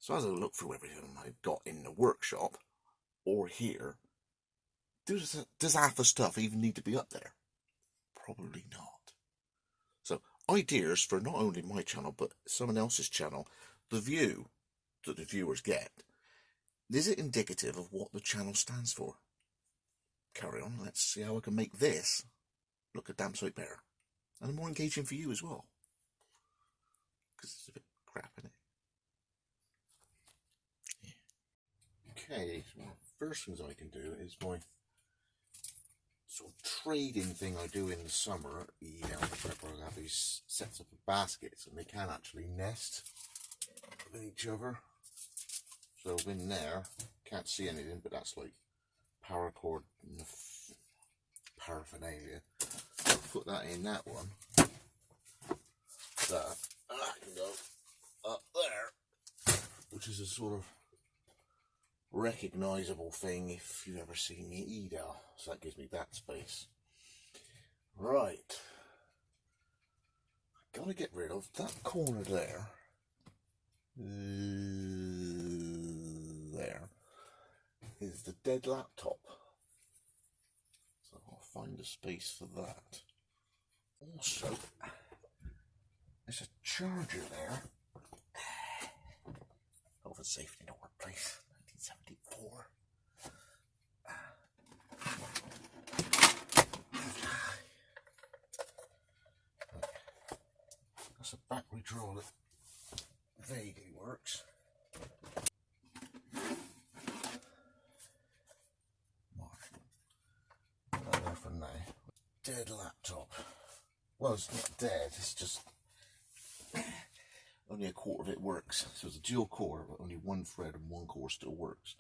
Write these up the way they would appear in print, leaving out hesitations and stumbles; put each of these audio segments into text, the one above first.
So as I look through everything I've got in the workshop or here, does half the stuff even need to be up there? Probably not. So ideas for not only my channel but someone else's channel, the view that the viewers get, is it indicative of what the channel stands for? Carry on, let's see how I can make this look a damn sight better and more engaging for you as well, because it's a bit crap, isn't it? Okay, so one of the first things I can do is my sort of trading thing I do in the summer. I have these sets up of baskets and they can actually nest with each other. So in there, can't see anything, but that's like paracord and the paraphernalia. I'll put that in that one. That, and that can go up there, which is a sort of recognisable thing if you've ever seen me eat out. So that gives me that space. Right. I've got to get rid of that corner there. There is the dead laptop. So I'll find a space for that. Also, there's a charger there. Health and safety in the workplace, 1974. That's a battery drawer that vaguely works. There for now. Dead laptop. Well, it's not dead, it's just only a quarter of it works. So it's a dual core, but only one thread and one core still works.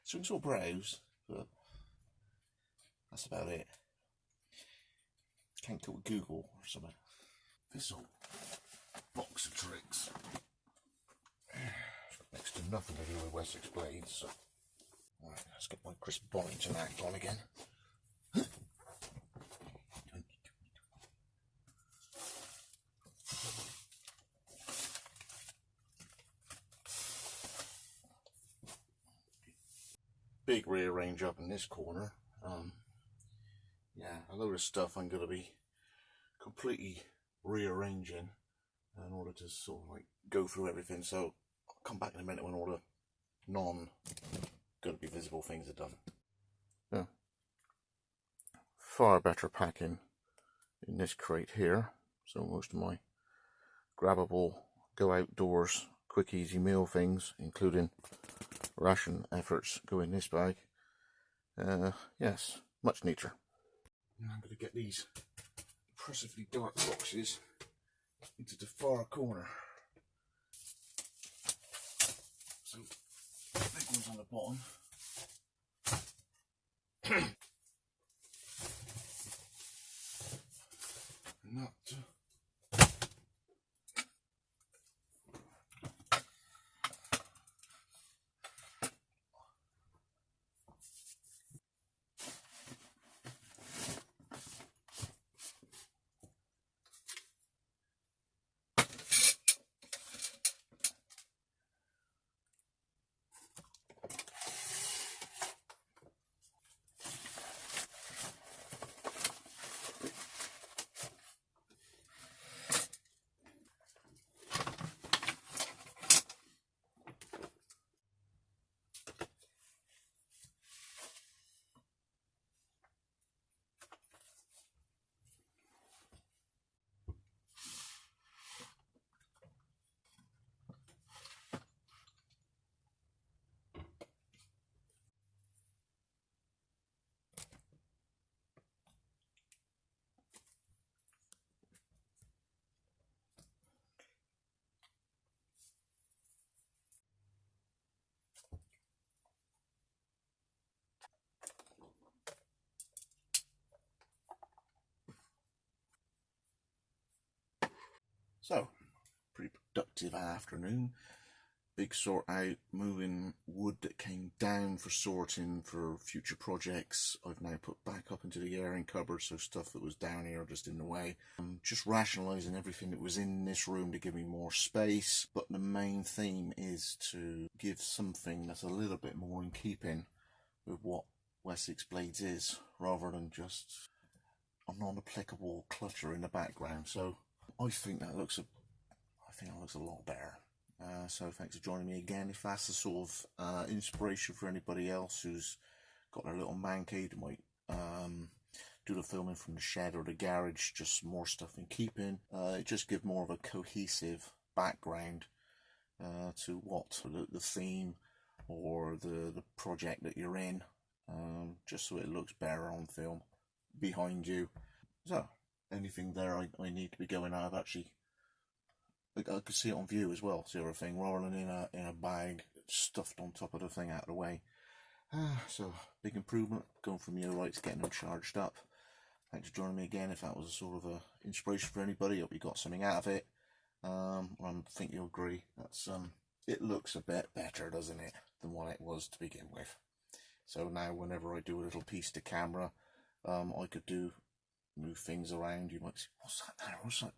So you can still browse, but that's about it. Can't go with Google or something. This old box of tricks. Next to nothing to do with Wessex Blades. So. Right, let's get my Chris Bonington act on again. Big rearrange up in this corner. Yeah, a load of stuff I'm going to be completely rearranging in order to sort of like go through everything. So I'll come back in a minute when all the going to be visible things are done. Yeah, far better packing in this crate here. So most of my grabbable, go outdoors, quick easy meal things, including ration efforts, go in this bag. Yes, much neater. Now I'm going to get these impressively dark boxes into the far corner. So, big ones on the bottom. And that. So, pretty productive afternoon. big sort out, moving wood that came down for sorting for future projects. I've now put back up into the airing cupboard, so stuff that was down here just in the way. Just rationalising everything that was in this room to give me more space, but the main theme is to give something that's a little bit more in keeping with what Wessex Blades is, rather than just a non-applicable clutter in the background. So I think that looks a lot better. So thanks for joining me again. If that's the sort of inspiration for anybody else who's got their little man cave, might do the filming from the shed or the garage, just more stuff in keeping. It just give more of a cohesive background to what the theme or the project that you're in, just so it looks better on film behind you. So anything there I need to be going out of, actually I could see it on view as well, sort of thing, rather than in a bag stuffed on top of the thing out of the way. So big improvement, going from your lights, getting them charged up. Thanks for joining me again. If that was a sort of a inspiration for anybody, I hope you got something out of it. I think you'll agree that's it looks a bit better, doesn't it, than what it was to begin with. So now whenever I do a little piece to camera, I could move things around. You might say, what's that there? What's that?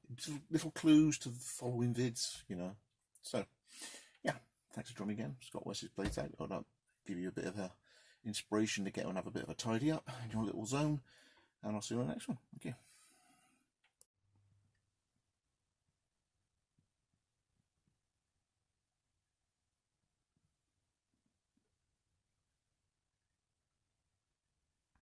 Little clues to the following vids, you know. So yeah, thanks for joining me again. Scott Wessex Blades out. I'll give you a bit of a inspiration to get and have a bit of a tidy up in your little zone, and I'll see you on the next one. Thank you.